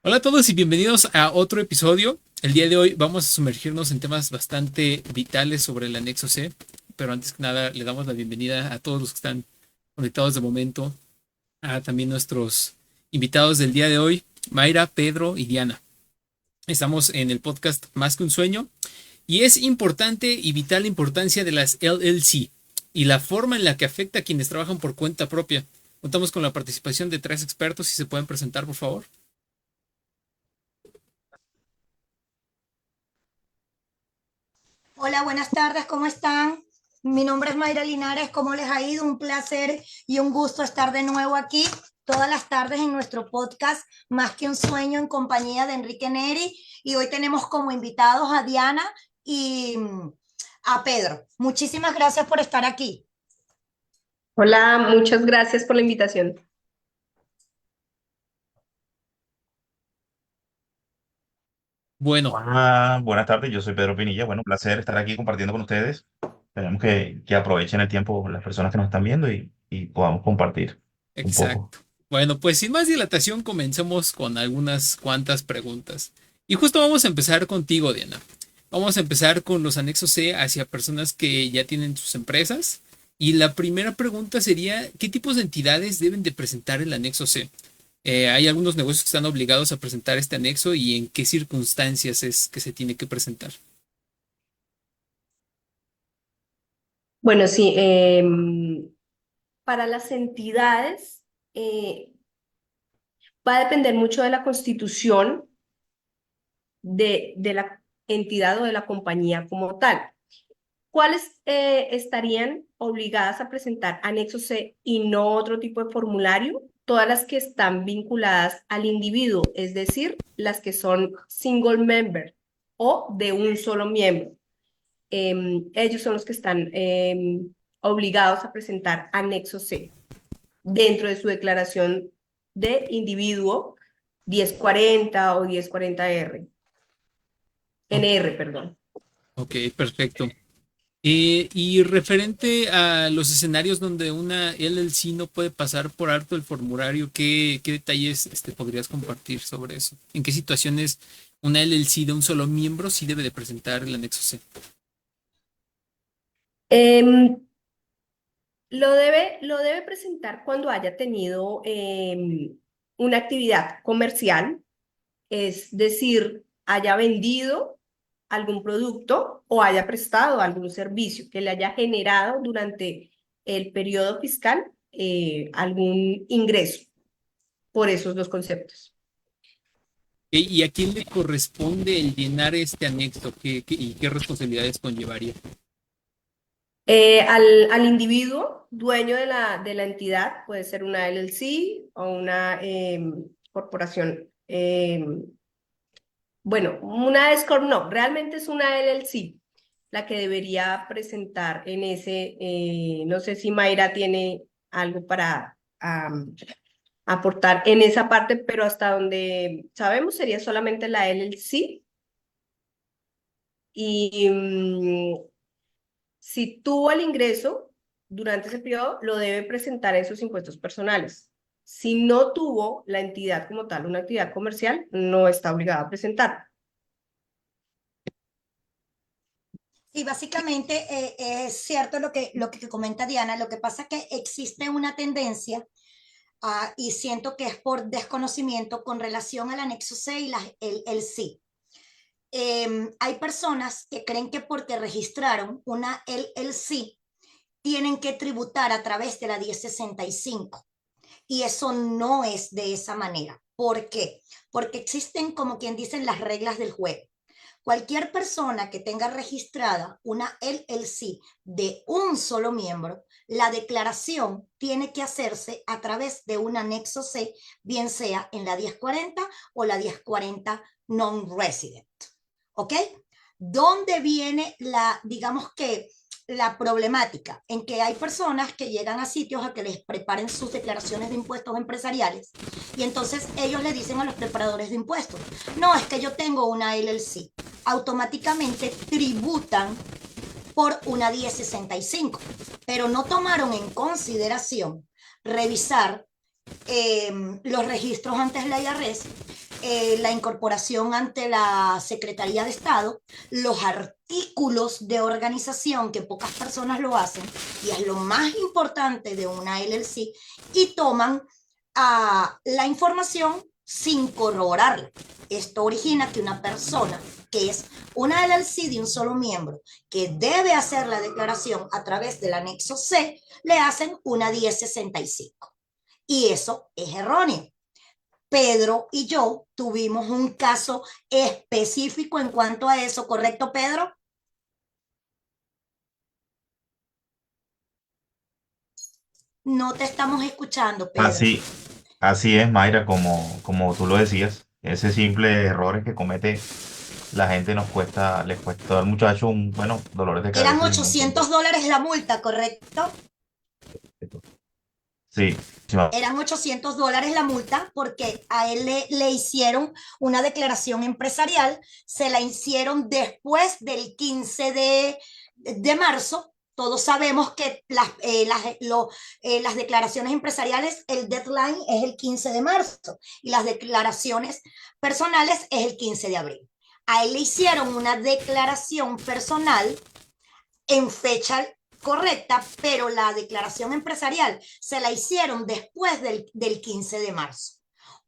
Hola a todos y bienvenidos a otro episodio. El día de hoy vamos a sumergirnos en temas bastante vitales sobre el anexo C, pero antes que nada le damos la bienvenida a todos los que están conectados de momento, a también nuestros invitados del día de hoy, Mayra, Pedro y Diana. Estamos en el podcast Más que un sueño y es importante y vital la importancia de las LLC y la forma en la que afecta a quienes trabajan por cuenta propia. Contamos con la participación de tres expertos. Si se pueden presentar, por favor. Hola, buenas tardes, ¿cómo están? Mi nombre es Mayra Linares, ¿cómo les ha ido? Un placer y un gusto estar de nuevo aquí todas las tardes en nuestro podcast Más que un sueño en compañía de Enrique Neri y hoy tenemos como invitados a Diana y a Pedro. Muchísimas gracias por estar aquí. Hola, muchas gracias por la invitación. Bueno, Hola, buenas tardes, yo soy Pedro Pinilla. Bueno, un placer estar aquí compartiendo con ustedes. Esperemos que aprovechen el tiempo las personas que nos están viendo y podamos compartir un poco. exacto. Bueno, pues sin más dilatación, comencemos con algunas cuantas preguntas. Y justo vamos a empezar contigo, Diana. Vamos a empezar con los anexos C hacia personas que ya tienen sus empresas. Y la primera pregunta sería, ¿qué tipos de entidades deben de presentar el anexo C? Hay algunos negocios que están obligados a presentar este anexo y en qué circunstancias es que se tiene que presentar. Bueno, sí, para las entidades eh, va a depender mucho de la constitución de la entidad o de la compañía como tal. ¿Cuáles estarían obligadas a presentar anexo C y no otro tipo de formulario? Todas las que están vinculadas al individuo, es decir, las que son single member o de un solo miembro. Ellos son los que están obligados a presentar anexo C dentro de su declaración de individuo 1040 o 1040R, Ok, NR, perdón. ok, perfecto. Y referente a los escenarios donde una LLC no puede pasar por alto el formulario, ¿qué detalles podrías compartir sobre eso? ¿En qué situaciones una LLC de un solo miembro sí debe de presentar el anexo C? Em, lo debe presentar cuando haya tenido una actividad comercial, es decir, haya vendido algún producto o haya prestado algún servicio que le haya generado durante el periodo fiscal algún ingreso por esos dos conceptos. ¿Y a quién le corresponde el llenar este anexo? ¿Y qué responsabilidades conllevaría? Al individuo dueño de la entidad, puede ser una LLC o una corporación. Bueno, una S Corp no, realmente es una LLC la que debería presentar en ese, no sé si Mayra tiene algo para aportar en esa parte, pero hasta donde sabemos sería solamente la LLC y si tuvo el ingreso durante ese periodo, lo debe presentar en sus impuestos personales. Si no tuvo la entidad como tal, una actividad comercial, no está obligada a presentar. Sí, básicamente es cierto lo que comenta Diana. Lo que pasa es que existe una tendencia y siento que es por desconocimiento con relación al anexo C y el sí. Hay personas que creen que porque registraron una LLC tienen que tributar a través de la 1065 y eso no es de esa manera. ¿Por qué? Porque existen, como quien dicen, las reglas del juego. Cualquier persona que tenga registrada una LLC de un solo miembro, la declaración tiene que hacerse a través de un anexo C, bien sea en la 1040 o la 1040 non-resident. ¿Ok? ¿Dónde viene digamos que, la problemática? En que hay personas que llegan a sitios a que les preparen sus declaraciones de impuestos empresariales y entonces ellos le dicen a los preparadores de impuestos, no, es que yo tengo una LLC. Automáticamente tributan por una 1065, pero no tomaron en consideración revisar los registros ante la IRS la incorporación ante la Secretaría de Estado, los artículos de organización, que pocas personas lo hacen, y es lo más importante de una LLC, y toman la información sin corroborarla. Esto origina que una persona que es una LLC de un solo miembro, que debe hacer la declaración a través del anexo C, le hacen una 1065. Y eso es erróneo. Pedro y yo tuvimos un caso específico en cuanto a eso, ¿correcto, Pedro? No te estamos escuchando, Pedro. Así es, Mayra, como tú lo decías, ese simple errores que comete la gente les cuesta al muchacho bueno, dolores de Eran cabeza y un montón de... $800 la multa, ¿correcto? Sí, sí, Eran $800 la multa porque a él le hicieron una declaración empresarial, se la hicieron después del 15 de marzo. Todos sabemos que las declaraciones empresariales, el deadline es el 15 de marzo y las declaraciones personales es el 15 de abril. A él le hicieron una declaración personal en fecha correcta, pero la declaración empresarial se la hicieron después del 15 de marzo.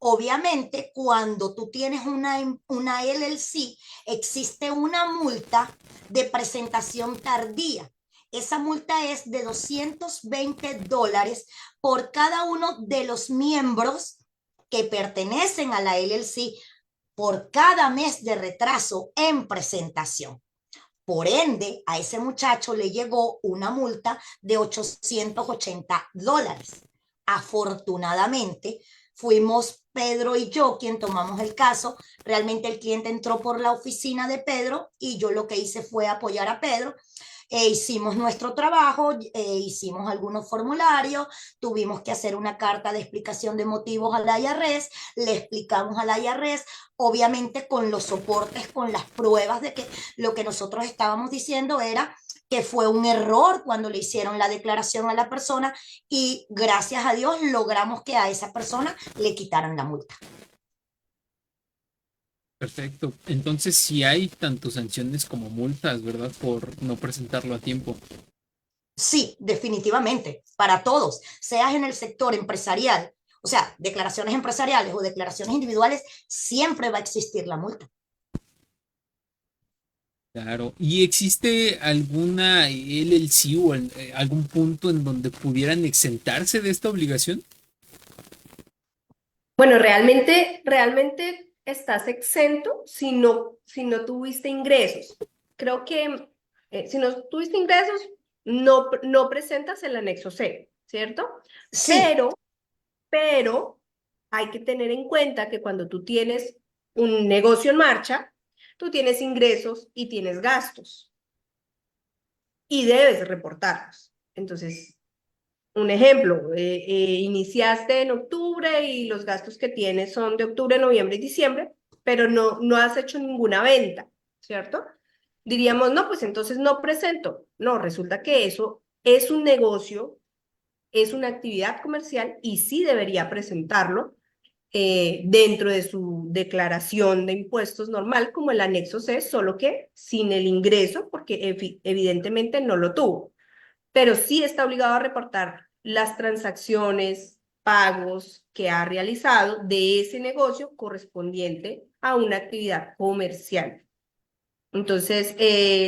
Obviamente, cuando tú tienes una LLC, existe una multa de presentación tardía. Esa multa es de $220 por cada uno de los miembros que pertenecen a la LLC por cada mes de retraso en presentación. Por ende, a ese muchacho le llegó una multa de $880. Afortunadamente, fuimos Pedro y yo quien tomamos el caso. Realmente el cliente entró por la oficina de Pedro y yo lo que hice fue apoyar a Pedro. Hicimos nuestro trabajo, hicimos algunos formularios, tuvimos que hacer una carta de explicación de motivos al IRS, le explicamos al IRS, obviamente con los soportes, con las pruebas de que lo que nosotros estábamos diciendo era que fue un error cuando le hicieron la declaración a la persona y gracias a Dios logramos que a esa persona le quitaran la multa. Perfecto. Entonces, si hay tanto sanciones como multas, ¿verdad? Por no presentarlo a tiempo. Sí, definitivamente, para todos, seas en el sector empresarial, o sea, declaraciones empresariales o declaraciones individuales, siempre va a existir la multa. Claro. ¿Y existe alguna LLC o algún punto en donde pudieran exentarse de esta obligación? Bueno, realmente estás exento si no tuviste ingresos. Creo que si no tuviste ingresos, no presentas el anexo C, ¿cierto? Sí, Pero hay que tener en cuenta que cuando tú tienes un negocio en marcha, tú tienes ingresos y tienes gastos y debes reportarlos. Entonces, un ejemplo, iniciaste en octubre y los gastos que tienes son de octubre, noviembre y diciembre, pero no has hecho ninguna venta, ¿cierto? Diríamos, no, pues entonces no presento. No, resulta que eso es un negocio, es una actividad comercial y sí debería presentarlo dentro de su declaración de impuestos normal, como el anexo C, solo que sin el ingreso, porque evidentemente no lo tuvo, pero sí está obligado a reportar las transacciones, pagos que ha realizado de ese negocio correspondiente a una actividad comercial. Entonces,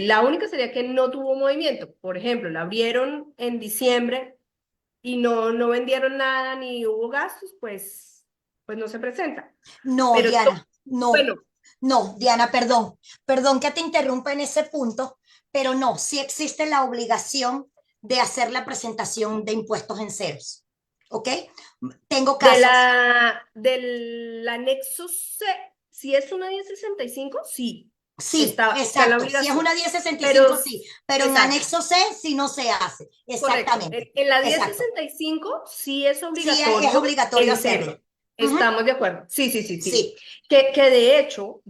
la única sería que no tuvo movimiento. Por ejemplo, la abrieron en diciembre y no vendieron nada ni hubo gastos, pues no se presenta. no, Pero Diana, no, bueno, no, Diana, perdón que te interrumpa en ese punto, pero no, sí existe la obligación de hacer la presentación de impuestos en ceros, ¿ok? Tengo casos. del anexo C, si es una 1065 sí, Sí, está la exacto. Si es obligación. una 1065, Pero, sí, pero en exacto, anexo C sí no se hace. correcto. Exactamente. En la Exacto. 1065 sí es Sí es obligatorio obligatorio en hacerlo. cero. Ujú. Estamos de acuerdo. Sí, sí, sí, sí. Sí, Que de hecho,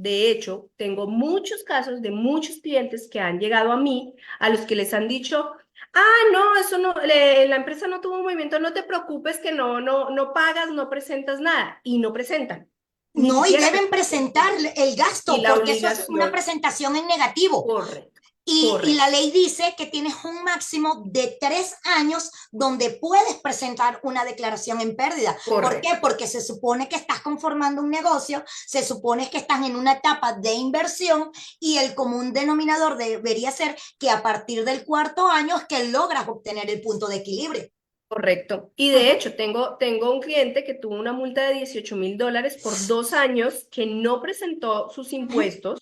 tengo muchos casos de muchos clientes que han llegado a mí, a los que les han dicho, no, eso no, la empresa no tuvo movimiento, no te preocupes que no pagas, no presentas nada, y no presentan. ni No, y siquiera deben presentar el gasto, y la porque eso es una obligación, presentación en negativo. correcto, Y la correcto, ley dice que tienes un máximo de 3 años donde puedes presentar una declaración en pérdida. ¿Por qué? correcto, Porque se supone que estás conformando un negocio, se supone que estás en una etapa de inversión y el común denominador debería ser que a partir del 4.º es que logras obtener el punto de equilibrio. correcto. Y de hecho, tengo un cliente que tuvo una multa de $18,000 por 2 años que no presentó sus impuestos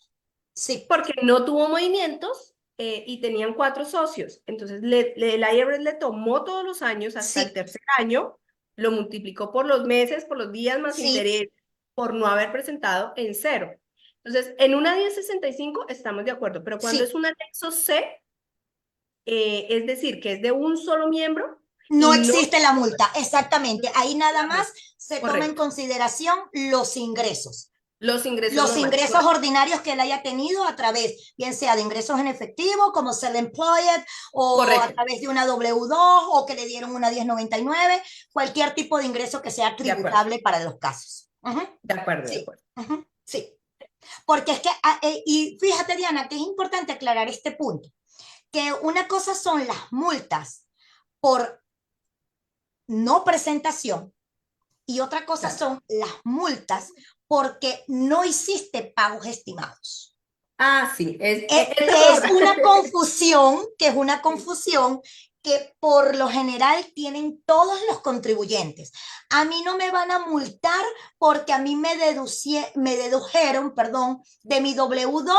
Sí, porque no tuvo movimientos y tenían 4 socios. Entonces, el IRS le tomó todos los años hasta el sí, tercer año, lo multiplicó por los meses, por los días más sí, interés, por no haber presentado en cero. Entonces, en una 1065 estamos de acuerdo, pero cuando es sí. un anexo C, es decir, que es de un solo miembro No y no... existe la multa, exactamente. Ahí nada más se toma en Correcto. consideración los ingresos. Los ingresos Los normales, ingresos correcto. ordinarios que él haya tenido a través, bien sea de ingresos en efectivo, como self-employed, o a Correcto. través de una W2, o que le dieron una 1099, cualquier tipo de ingreso que sea De acuerdo. tributable para los casos. De acuerdo, de Sí, acuerdo. sí. Porque es que, y fíjate, Diana, que es importante aclarar este punto, que una cosa son las multas por no presentación y otra cosa Claro. son las multas porque no hiciste pagos estimados. Ah, sí, Que esa es es otra. una confusión, que por lo general tienen todos los contribuyentes. A mí no me van a multar porque a mí me dedujeron, perdón, de mi W2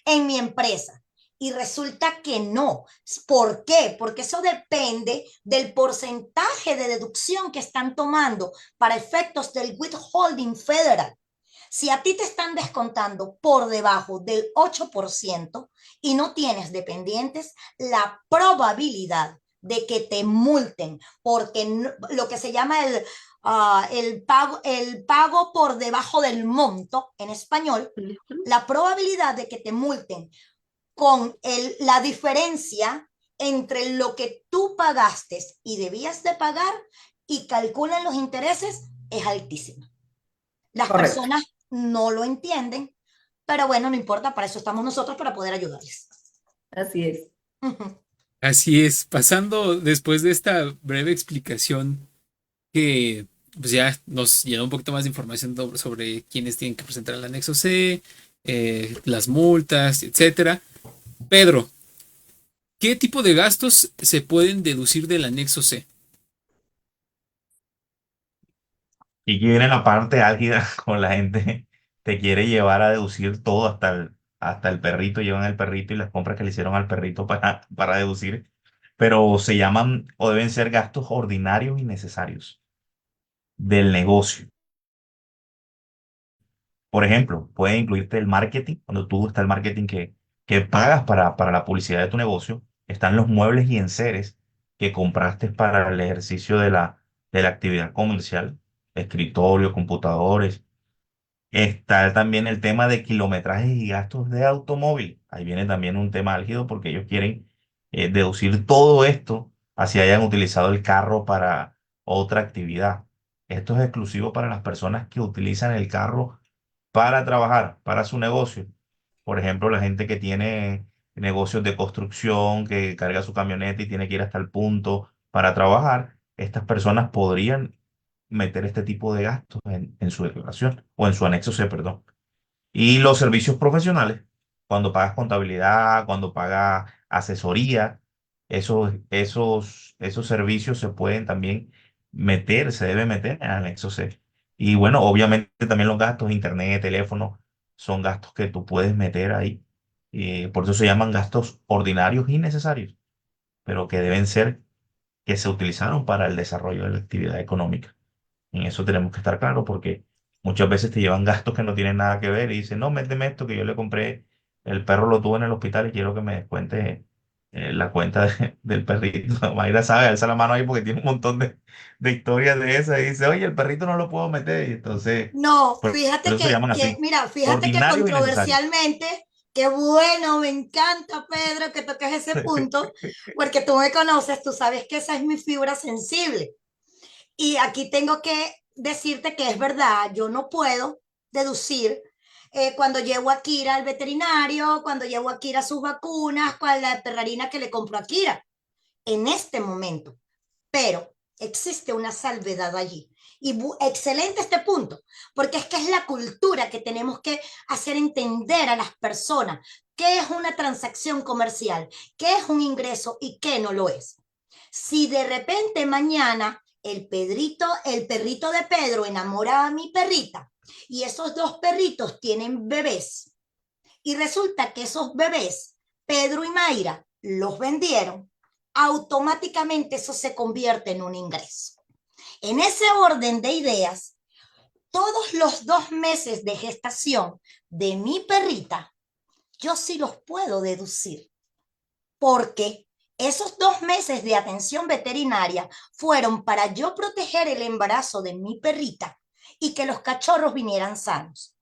en mi empresa. Y resulta que no. ¿Por qué? Porque eso depende del porcentaje de deducción que están tomando para efectos del withholding federal. Si a ti te están descontando por debajo del 8% y no tienes dependientes, la probabilidad de que te multen porque lo que se llama el pago por debajo del monto en español, la probabilidad de que te multen con la diferencia entre lo que tú pagaste y debías de pagar y calculan los intereses es altísima. Las Correcto, personas no lo entienden, pero bueno, no importa, para eso estamos nosotros, para poder ayudarles. así es. Así es, pasando después de esta breve explicación que pues ya nos llenó un poquito más de información sobre quiénes tienen que presentar el anexo C, las multas, etcétera. Pedro, ¿qué tipo de gastos se pueden deducir del anexo C? Y aquí viene la parte álgida con la gente te quiere llevar a deducir todo hasta el perrito, llevan el perrito y las compras que le hicieron al perrito para deducir, pero se llaman o deben ser gastos ordinarios y necesarios del negocio. Por ejemplo, puede incluirte el marketing, cuando tú está el marketing que pagas para la publicidad de tu negocio, están los muebles y enseres que compraste para el ejercicio de la actividad comercial, escritorio, computadores. Está también el tema de kilometrajes y gastos de automóvil. Ahí viene también un tema álgido porque ellos quieren deducir todo esto así hayan utilizado el carro para otra actividad. Esto es exclusivo para las personas que utilizan el carro para trabajar, para su negocio. Por ejemplo, la gente que tiene negocios de construcción, que carga su camioneta y tiene que ir hasta el punto para trabajar, estas personas podrían meter este tipo de gastos en su declaración o en su anexo C, perdón. Y los servicios profesionales, cuando pagas contabilidad, cuando pagas asesoría, esos servicios se pueden también meter, se debe meter en el anexo C. Y bueno, obviamente también los gastos de internet, teléfono, son gastos que tú puedes meter ahí. Y por eso se llaman gastos ordinarios y necesarios, pero que deben ser, que se utilizaron para el desarrollo de la actividad económica. En eso tenemos que estar claros porque muchas veces te llevan gastos que no tienen nada que ver y dicen, no, méteme esto que yo le compré, el perro lo tuvo en el hospital y quiero que me descuente la cuenta del perrito. Mayra sabe, alza la mano ahí porque tiene un montón de historias de esas y dice, oye, el perrito no lo puedo meter. Y entonces, No, por eso se llaman así, mira, fíjate que ordinarios y necesarios. controversialmente, qué bueno, me encanta, Pedro, que toques ese punto, porque tú me conoces, tú sabes que esa es mi fibra sensible. Y aquí tengo que decirte que es verdad, yo no puedo deducir cuando llevo a Kira al veterinario, cuando llevo a Kira sus vacunas, con la perrarina que le compro a Kira en este momento. Pero existe una salvedad allí. Y excelente este punto, porque es que es la cultura que tenemos que hacer entender a las personas qué es una transacción comercial, qué es un ingreso y qué no lo es. Si de repente mañana el perrito de Pedro enamora a mi perrita y esos dos perritos tienen bebés y resulta que esos bebés, Pedro y Mayra, los vendieron, automáticamente eso se convierte en un ingreso. En ese orden de ideas, todos los 2 meses de gestación de mi perrita, yo sí los puedo deducir, porque esos 2 meses de atención veterinaria fueron para yo proteger el embarazo de mi perrita y que los cachorros vinieran sanos.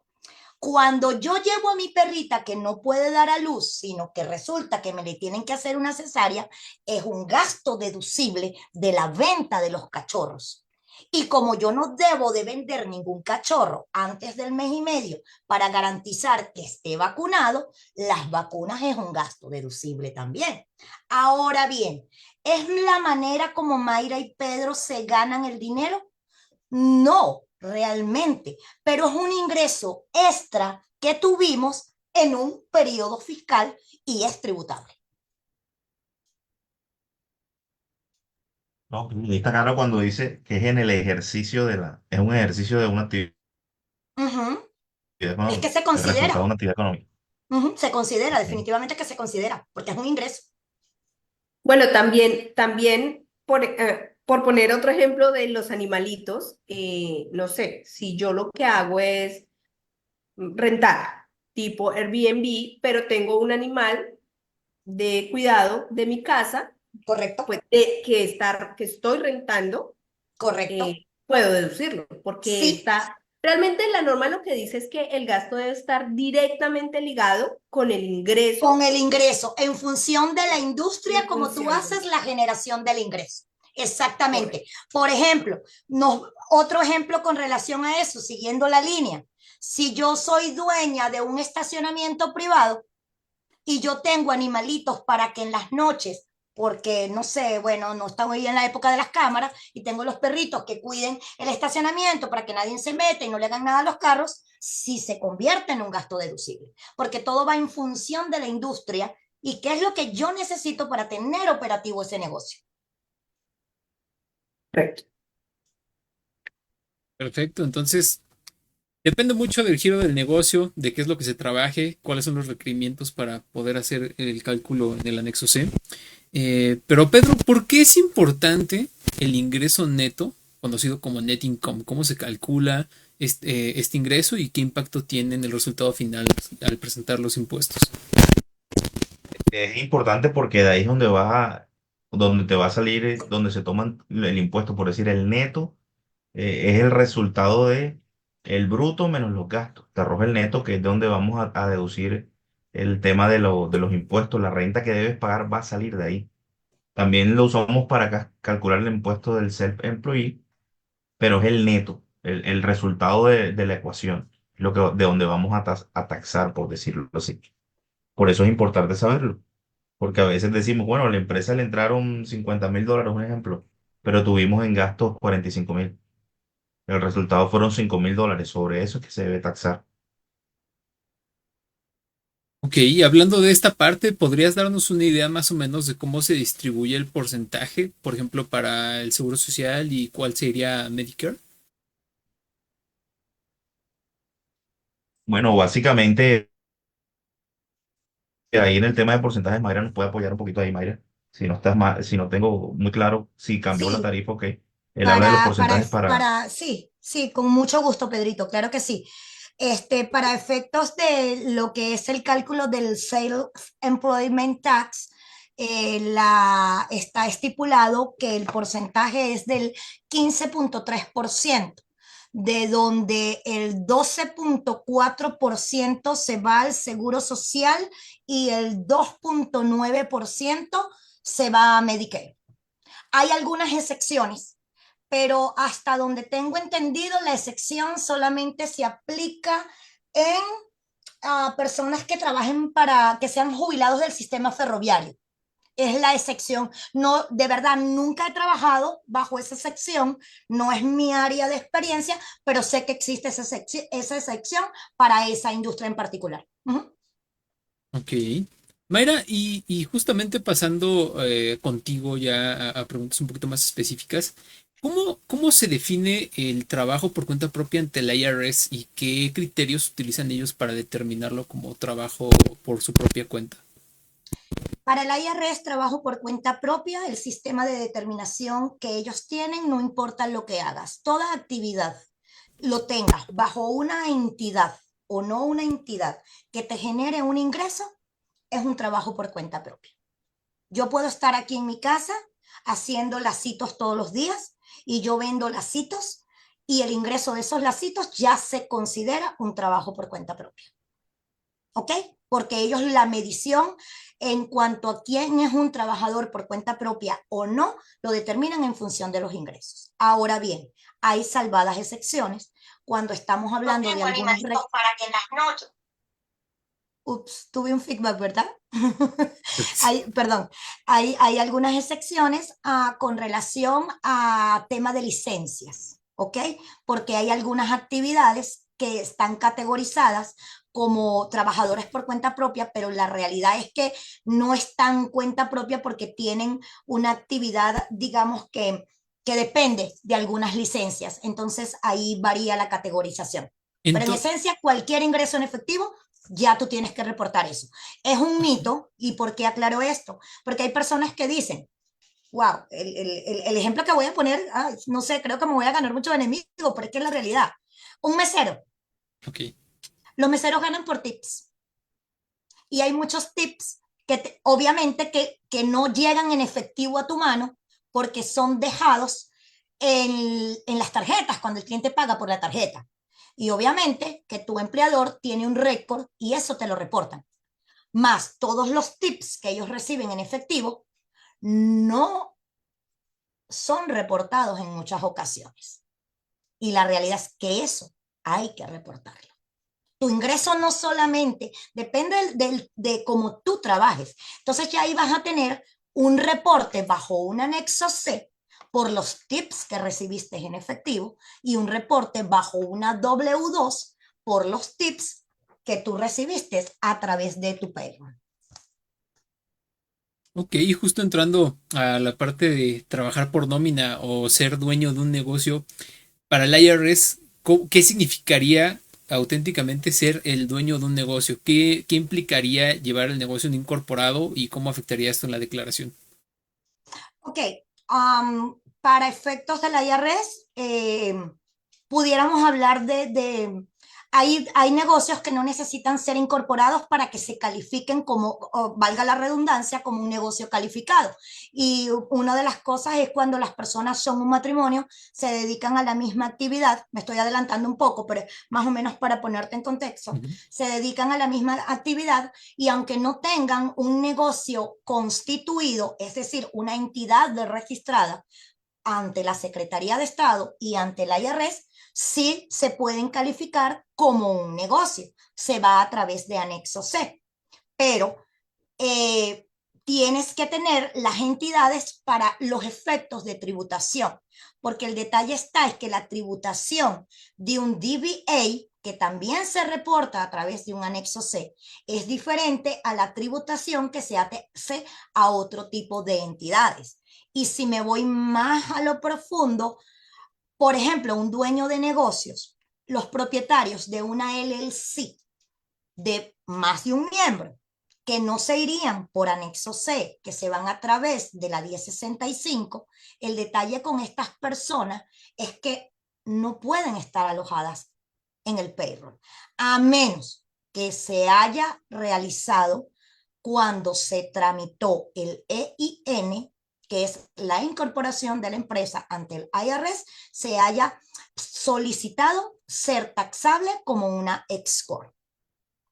Cuando yo llevo a mi perrita que no puede dar a luz, sino que resulta que me le tienen que hacer una cesárea, es un gasto deducible de la venta de los cachorros. Y como yo no debo de vender ningún cachorro antes del mes y medio para garantizar que esté vacunado, las vacunas es un gasto deducible también. Ahora bien, ¿es la manera como Mayra y Pedro se ganan el dinero? No, realmente, pero es un ingreso extra que tuvimos en un periodo fiscal y es tributable. No, y está claro cuando dice que es en el ejercicio es un ejercicio de una actividad Ujú. Es que económica, se el resultado de considera, una actividad económica. se considera, Ok. definitivamente que se considera, porque es un ingreso. Bueno, también por poner otro ejemplo de los animalitos, no sé, si yo lo que hago es rentar, tipo Airbnb, pero tengo un animal de cuidado de mi casa, ¿Correcto? pues que estoy rentando, Correcto. puedo deducirlo, porque Sí, está, realmente la norma lo que dice es que el gasto debe estar directamente ligado con el con ingreso el ingreso, en función de la industria, en como tú función haces de... la generación del ingreso. Exactamente. Correcto. Por ejemplo, otro ejemplo con relación a eso, siguiendo la línea. Si yo soy dueña de un estacionamiento privado y yo tengo animalitos para que en las noches, porque no sé, bueno, no estamos ahí en la época de las cámaras y tengo los perritos que cuiden el estacionamiento para que nadie se meta y no le hagan nada a los carros, sí se convierte en un gasto deducible, porque todo va en función de la industria y qué es lo que yo necesito para tener operativo ese negocio. Perfecto, entonces depende mucho del giro del negocio, de qué es lo que se trabaje, cuáles son los requerimientos para poder hacer el cálculo en el anexo C. Pero Pedro, ¿por qué es importante el ingreso neto, conocido como net income? ¿Cómo se calcula este ingreso y qué impacto tiene en el resultado final al presentar los impuestos? Es importante porque de ahí es donde donde te va a salir, donde se toman el impuesto, por decir, el neto, es el resultado de el bruto menos los gastos. Te arroja el neto, que es donde vamos a deducir el tema de los impuestos. La renta que debes pagar va a salir de ahí. También lo usamos para calcular el impuesto del self-employee, pero es el neto, el resultado de la ecuación, de donde vamos a taxar, por decirlo así. Por eso es importante saberlo, porque a veces decimos, bueno, a la empresa le entraron $50,000, un ejemplo, pero tuvimos en gastos 45,000. El resultado fueron $5,000. Sobre eso es que se debe taxar. Ok, y hablando de esta parte, ¿podrías darnos una idea más o menos de cómo se distribuye el porcentaje, por ejemplo, para el Seguro Social y cuál sería Medicare? Bueno, básicamente, ahí en el tema de porcentajes, Mayra nos puede apoyar un poquito ahí, Mayra. Si no tengo muy claro si cambió la Sí, tarifa o qué. Él habla de los porcentajes para. sí, sí, con mucho gusto, Pedrito, claro que sí. Para efectos de lo que es el cálculo del Self-Employment Tax, está estipulado que el porcentaje es del 15,3%, de donde el 12,4% se va al seguro social y el 2,9% se va a Medicare. Hay algunas excepciones, pero hasta donde tengo entendido, la excepción solamente se aplica en personas que trabajen que sean jubilados del sistema ferroviario. Es la excepción. No, de verdad, nunca he trabajado bajo esa sección, no es mi área de experiencia, pero sé que existe esa excepción para esa industria en particular. Ok. Mayra, y justamente pasando contigo ya a preguntas un poquito más específicas, ¿cómo se define el trabajo por cuenta propia ante el IRS y qué criterios utilizan ellos para determinarlo como trabajo por su propia cuenta? Para el IRS, trabajo por cuenta propia, el sistema de determinación que ellos tienen, no importa lo que hagas, toda actividad lo tengas bajo una entidad o no una entidad que te genere un ingreso, es un trabajo por cuenta propia. Yo puedo estar aquí en mi casa haciendo lacitos todos los días y yo vendo lacitos y el ingreso de esos lacitos ya se considera un trabajo por cuenta propia. ¿Ok? Porque ellos la medición en cuanto a quién es un trabajador por cuenta propia o no, lo determinan en función de los ingresos. Ahora bien, hay salvadas excepciones cuando estamos hablando de algunos... para que en las noches... Ups, tuve un feedback, ¿verdad? Perdón, hay algunas excepciones con relación a tema de licencias, ¿ok? Porque hay algunas actividades que están categorizadas como trabajadores por cuenta propia, pero la realidad es que no están cuenta propia porque tienen una actividad, digamos que depende de algunas licencias. Entonces ahí varía la categorización. Pero en Entonces, esencia, cualquier ingreso en efectivo, ya tú tienes que reportar eso. Es un mito. ¿Y por qué aclaro esto? Porque hay personas que dicen, wow, el ejemplo que voy a poner, no sé, creo que me voy a ganar muchos enemigos, pero es que es la realidad. Un mesero. ok. Los meseros ganan por tips. Y hay muchos tips que obviamente que no llegan en efectivo a tu mano porque son dejados en las tarjetas cuando el cliente paga por la tarjeta. Y obviamente que tu empleador tiene un récord y eso te lo reportan. Más todos los tips que ellos reciben en efectivo no son reportados en muchas ocasiones. Y la realidad es que eso hay que reportarlo. Tu ingreso no solamente depende de cómo tú trabajes. Entonces ya ahí vas a tener un reporte bajo un anexo C por los tips que recibiste en efectivo y un reporte bajo una W2 por los tips que tú recibiste a través de tu payroll. Ok, y justo entrando a la parte de trabajar por nómina o ser dueño de un negocio, para el IRS, ¿qué significaría auténticamente ser el dueño de un negocio? ¿Qué implicaría llevar el negocio en incorporado y cómo afectaría esto en la declaración? Ok, para efectos de la IRS, pudiéramos hablar hay negocios que no necesitan ser incorporados para que se califiquen como, o valga la redundancia, como un negocio calificado. Y una de las cosas es cuando las personas son un matrimonio, se dedican a la misma actividad, me estoy adelantando un poco, pero más o menos para ponerte en contexto, Ujú. se dedican a la misma actividad y aunque no tengan un negocio constituido, es decir, una entidad registrada ante la Secretaría de Estado y ante la IRS, sí se pueden calificar como un negocio. Se va a través de anexo C, pero tienes que tener las entidades para los efectos de tributación, porque el detalle está es que la tributación de un DBA, que también se reporta a través de un anexo C, es diferente a la tributación que se hace a otro tipo de entidades. Y si me voy más a lo profundo, por ejemplo, un dueño de negocios, los propietarios de una LLC de más de un miembro, que no se irían por anexo C, que se van a través de la 1065, el detalle con estas personas es que no pueden estar alojadas en el payroll, a menos que se haya realizado cuando se tramitó el EIN, que es la incorporación de la empresa ante el IRS, se haya solicitado ser taxable como una ex-corp.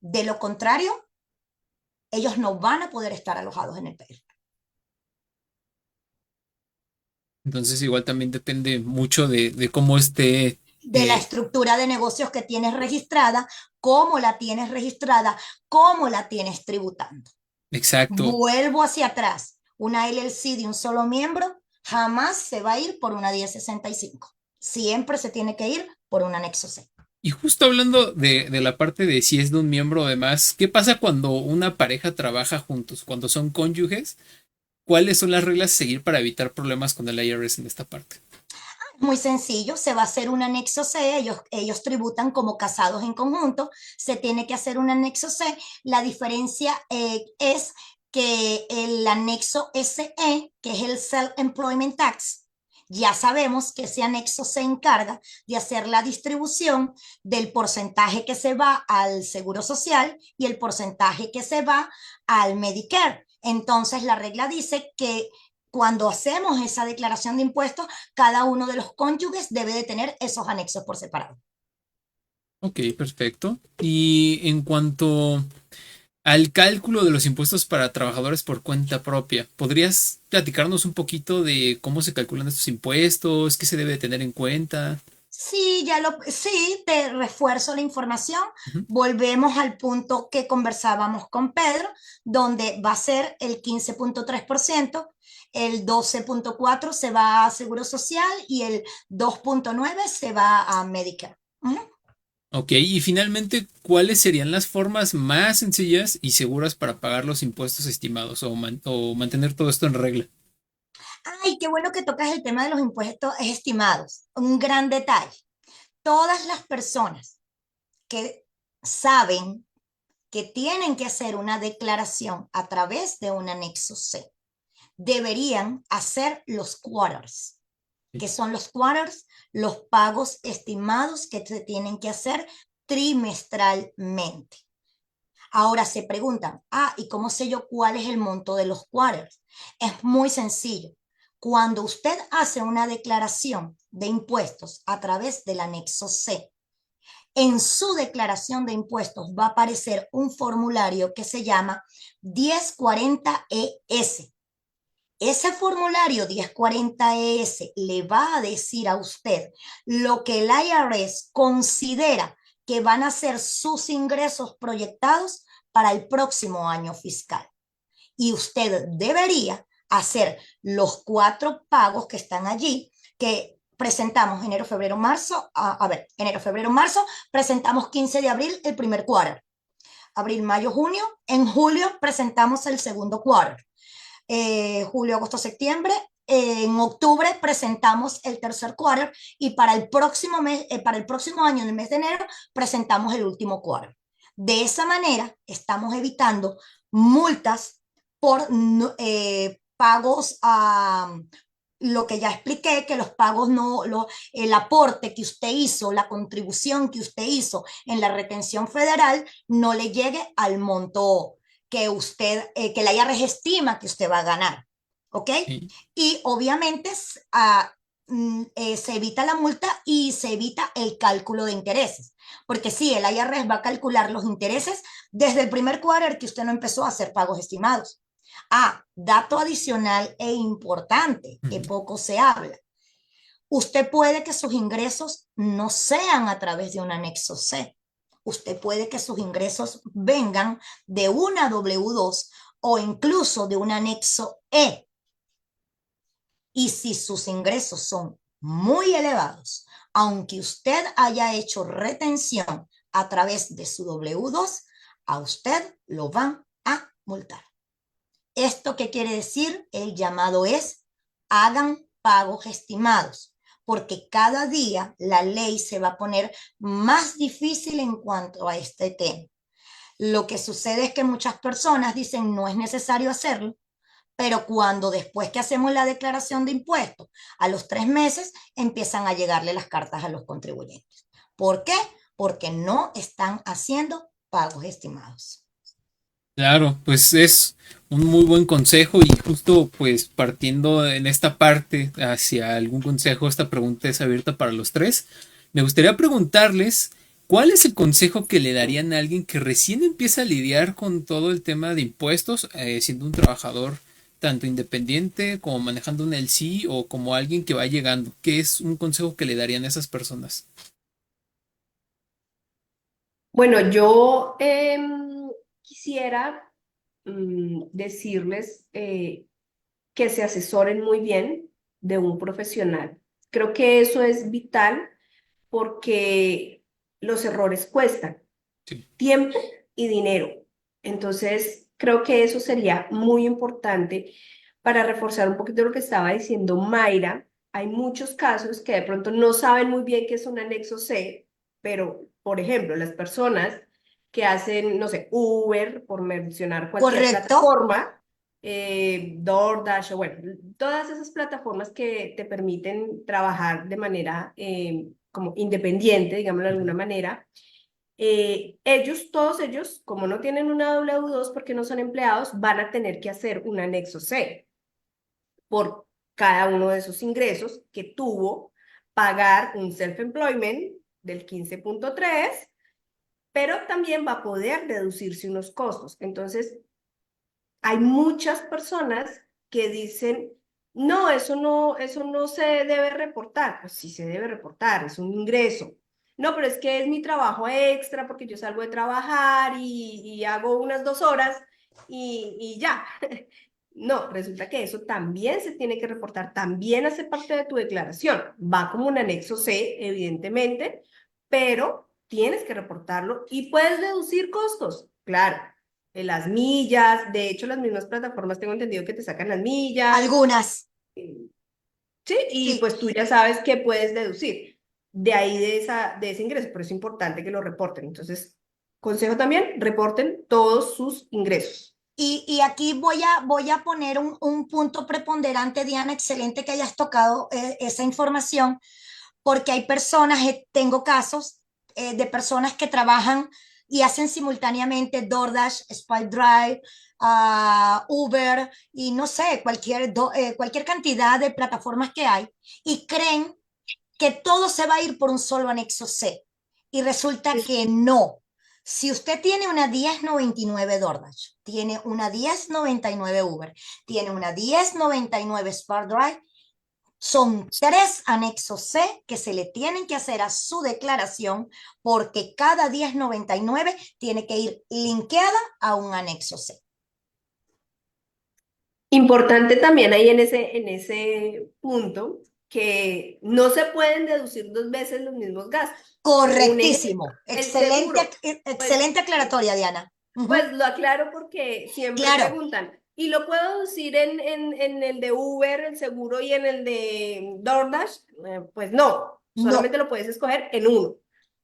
De lo contrario, ellos no van a poder estar alojados en el payroll. Entonces igual también depende mucho de cómo esté. De la estructura de negocios que tienes registrada, cómo la tienes registrada, cómo la tienes tributando. Exacto. Vuelvo hacia atrás. Una LLC de un solo miembro jamás se va a ir por una 1065. Siempre se tiene que ir por un anexo C. Y justo hablando de la parte de si es de un miembro o demás, ¿qué pasa cuando una pareja trabaja juntos, cuando son cónyuges? ¿Cuáles son las reglas a seguir para evitar problemas con el IRS en esta parte? Muy sencillo, se va a hacer un anexo C, ellos tributan como casados en conjunto, se tiene que hacer un anexo C. La diferencia es que el anexo SE, que es el Self-Employment Tax, ya sabemos que ese anexo se encarga de hacer la distribución del porcentaje que se va al Seguro Social y el porcentaje que se va al Medicare. Entonces, la regla dice que cuando hacemos esa declaración de impuestos, cada uno de los cónyuges debe de tener esos anexos por separado. Ok, perfecto. Y en cuanto al cálculo de los impuestos para trabajadores por cuenta propia, ¿podrías platicarnos un poquito de cómo se calculan estos impuestos? ¿Qué se debe tener en cuenta? Sí, sí, te refuerzo la información. Ujú. Volvemos al punto que conversábamos con Pedro, donde va a ser el 15.3%, el 12.4% se va a Seguro Social y el 2.9% se va a Medicare. Ok, y finalmente, ¿cuáles serían las formas más sencillas y seguras para pagar los impuestos estimados o mantener todo esto en regla? Ay, qué bueno que tocas el tema de los impuestos estimados. Un gran detalle. Todas las personas que saben que tienen que hacer una declaración a través de un anexo C deberían hacer los quarters. ¿Qué son los quarters? Los pagos estimados que se tienen que hacer trimestralmente. Ahora se preguntan, ¿y cómo sé yo cuál es el monto de los quarters? Es muy sencillo. Cuando usted hace una declaración de impuestos a través del anexo C, en su declaración de impuestos va a aparecer un formulario que se llama 1040ES. Ese formulario 1040ES le va a decir a usted lo que el IRS considera que van a ser sus ingresos proyectados para el próximo año fiscal. Y usted debería hacer los 4 pagos que están allí, que presentamos enero, febrero, marzo, enero, febrero, marzo, presentamos 15 de abril el primer quarter. Abril, mayo, junio. En julio presentamos el segundo quarter. Julio, agosto, septiembre. En octubre presentamos el tercer quarter y para el próximo mes, para el próximo año, en el mes de enero, presentamos el último quarter. De esa manera estamos evitando multas por pagos a lo que ya expliqué, que los pagos el aporte que usted hizo, la contribución que usted hizo en la retención federal no le llegue al monto que usted, que la IRS estima que usted va a ganar, ¿ok? Sí. Y obviamente se evita la multa y se evita el cálculo de intereses, porque sí, el IRS va a calcular los intereses desde el primer quarter que usted no empezó a hacer pagos estimados. Dato adicional e importante, que Ujú. poco se habla. Usted puede que sus ingresos no sean a través de un anexo C. Usted puede que sus ingresos vengan de una W2 o incluso de un anexo E. Y si sus ingresos son muy elevados, aunque usted haya hecho retención a través de su W2, a usted lo van a multar. ¿Esto qué quiere decir? El llamado es: hagan pagos estimados, porque cada día la ley se va a poner más difícil en cuanto a este tema. Lo que sucede es que muchas personas dicen no es necesario hacerlo, pero cuando después que hacemos la declaración de impuestos, a los 3 meses empiezan a llegarle las cartas a los contribuyentes. ¿Por qué? Porque no están haciendo pagos estimados. Claro, pues es un muy buen consejo y justo pues partiendo en esta parte hacia algún consejo, esta pregunta es abierta para los tres. Me gustaría preguntarles cuál es el consejo que le darían a alguien que recién empieza a lidiar con todo el tema de impuestos, siendo un trabajador tanto independiente como manejando un LC o como alguien que va llegando? ¿Qué es un consejo que le darían a esas personas? Bueno, yo quisiera decirles que se asesoren muy bien de un profesional. Creo que eso es vital porque los errores cuestan Sí, tiempo y dinero. Entonces, creo que eso sería muy importante para reforzar un poquito lo que estaba diciendo Mayra. Hay muchos casos que de pronto no saben muy bien qué es un anexo C, pero, por ejemplo, las personas que hacen, no sé, Uber, por mencionar cualquier ¿Correcto? plataforma, DoorDash, o bueno, todas esas plataformas que te permiten trabajar de manera como independiente, digámoslo de alguna manera. Ellos, todos ellos, como no tienen una W2 porque no son empleados, van a tener que hacer un anexo C por cada uno de sus ingresos que tuvo, pagar un self-employment del 15.3, pero también va a poder deducirse unos costos. Entonces, hay muchas personas que dicen, no, eso no se debe reportar. Pues sí se debe reportar, es un ingreso. No, pero es que es mi trabajo extra porque yo salgo de trabajar y hago unas 2 horas y ya. No, resulta que eso también se tiene que reportar, también hace parte de tu declaración. Va como un anexo C, evidentemente, pero tienes que reportarlo y puedes deducir costos, claro, las millas. De hecho, las mismas plataformas tengo entendido que te sacan las millas. Algunas, Sí, y sí. pues tú ya sabes que puedes deducir de ahí de ese ingreso, pero es importante que lo reporten. Entonces, consejo también, reporten todos sus ingresos. Y aquí voy a poner un punto preponderante, Diana, excelente que hayas tocado esa información, porque hay personas, tengo casos de personas que trabajan y hacen simultáneamente DoorDash, Spike Drive, Uber y no sé, cualquier cantidad de plataformas que hay y creen que todo se va a ir por un solo anexo C. Y resulta que no. Si usted tiene una 1099 DoorDash, tiene una 1099 Uber, tiene una 1099 Spark Drive, son 3 anexos C que se le tienen que hacer a su declaración porque cada 1099 tiene que ir linkeada a un anexo C. Importante también ahí en ese punto que no se pueden deducir 2 veces los mismos gastos. Un ejemplo, Correctísimo. el seguro, pues Excelente aclaratoria, Diana. Pues lo aclaro porque siempre Claro, preguntan, ¿y lo puedo deducir en el de Uber, el seguro y en el de DoorDash? Pues no, no, solamente lo puedes escoger en uno.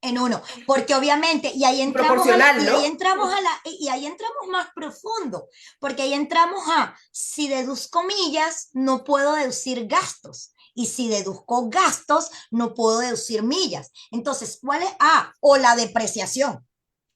en uno, porque obviamente, y ahí entramos Proporcional, y ahí ¿no? entramos y ahí entramos más profundo, porque ahí entramos a, si deduzco millas, no puedo deducir gastos, y si deduzco gastos, no puedo deducir millas. Entonces, ¿cuál es? O la depreciación,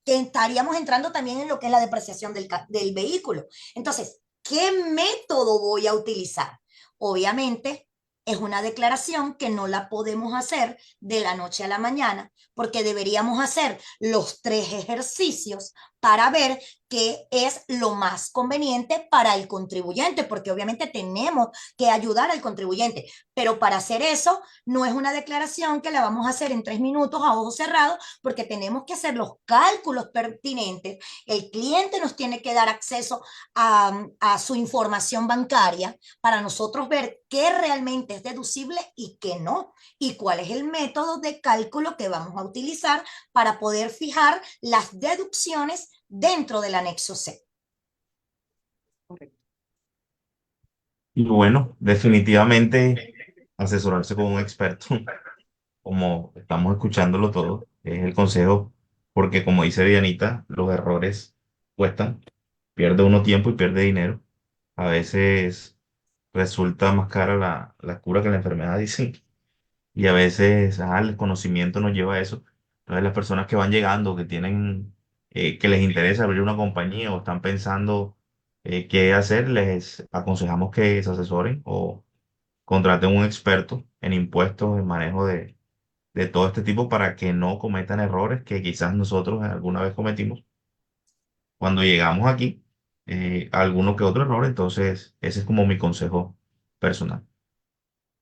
que estaríamos entrando también en lo que es la depreciación del vehículo. Entonces, ¿qué método voy a utilizar? Obviamente, es una declaración que no la podemos hacer de la noche a la mañana, porque deberíamos hacer los 3 ejercicios para ver qué es lo más conveniente para el contribuyente, porque obviamente tenemos que ayudar al contribuyente, pero para hacer eso no es una declaración que la vamos a hacer en 3 minutos a ojos cerrados, porque tenemos que hacer los cálculos pertinentes. El cliente nos tiene que dar acceso a su información bancaria para nosotros ver qué realmente es deducible y qué no, y cuál es el método de cálculo que vamos a utilizar para poder fijar las deducciones dentro del anexo C. Correcto. Y bueno, definitivamente asesorarse con un experto, como estamos escuchándolo todo, es el consejo, porque como dice Dianita, los errores cuestan, pierde uno tiempo y pierde dinero. A veces resulta más cara la cura que la enfermedad, dicen. Y a veces el conocimiento nos lleva a eso. Entonces las personas que van llegando, que tienen, que les interesa abrir una compañía o están pensando qué hacer, les aconsejamos que se asesoren o contraten un experto en impuestos, en manejo de todo este tipo para que no cometan errores que quizás nosotros alguna vez cometimos cuando llegamos aquí. alguno que otro error. Entonces, ese es como mi consejo personal.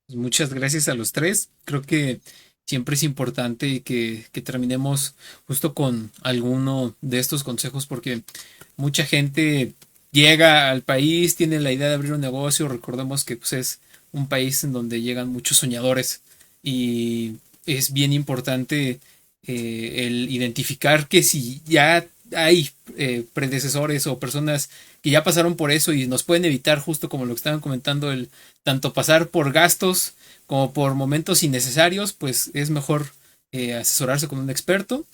Pues muchas gracias a los tres. Creo que siempre es importante que terminemos justo con alguno de estos consejos porque mucha gente llega al país, tiene la idea de abrir un negocio. Recordemos que pues, es un país en donde llegan muchos soñadores y es bien importante el identificar que si ya hay predecesores o personas que ya pasaron por eso y nos pueden evitar justo como lo que estaban comentando el tanto pasar por gastos como por momentos innecesarios, pues es mejor asesorarse con un experto.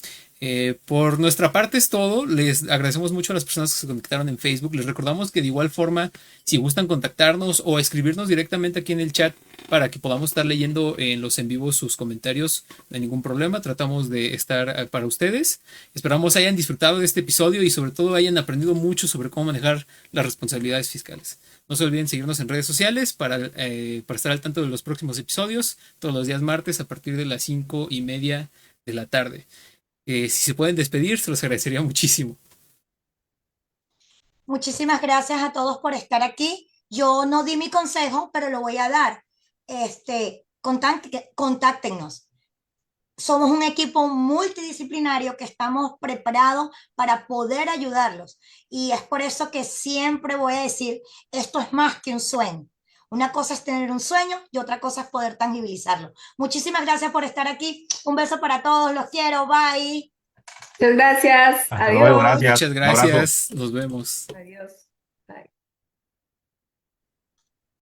Por nuestra parte es todo. Les agradecemos mucho a las personas que se conectaron en Facebook. Les recordamos que de igual forma, si gustan contactarnos o escribirnos directamente aquí en el chat para que podamos estar leyendo en los en vivos sus comentarios, no hay ningún problema. Tratamos de estar para ustedes. Esperamos hayan disfrutado de este episodio y sobre todo hayan aprendido mucho sobre cómo manejar las responsabilidades fiscales. No se olviden seguirnos en redes sociales para estar al tanto de los próximos episodios todos los días martes a partir de las 5:30 de la tarde. Si se pueden despedir, se los agradecería muchísimo. Muchísimas gracias a todos por estar aquí. Yo no di mi consejo, pero lo voy a dar. Contáctenos. Somos un equipo multidisciplinario que estamos preparados para poder ayudarlos. Y es por eso que siempre voy a decir, esto es más que un sueño. Una cosa es tener un sueño y otra cosa es poder tangibilizarlo. Muchísimas gracias por estar aquí. Un beso para todos. Los quiero. Bye. Muchas gracias. Hasta luego, Adiós. gracias. Muchas Un abrazo. gracias. Nos vemos. Adiós.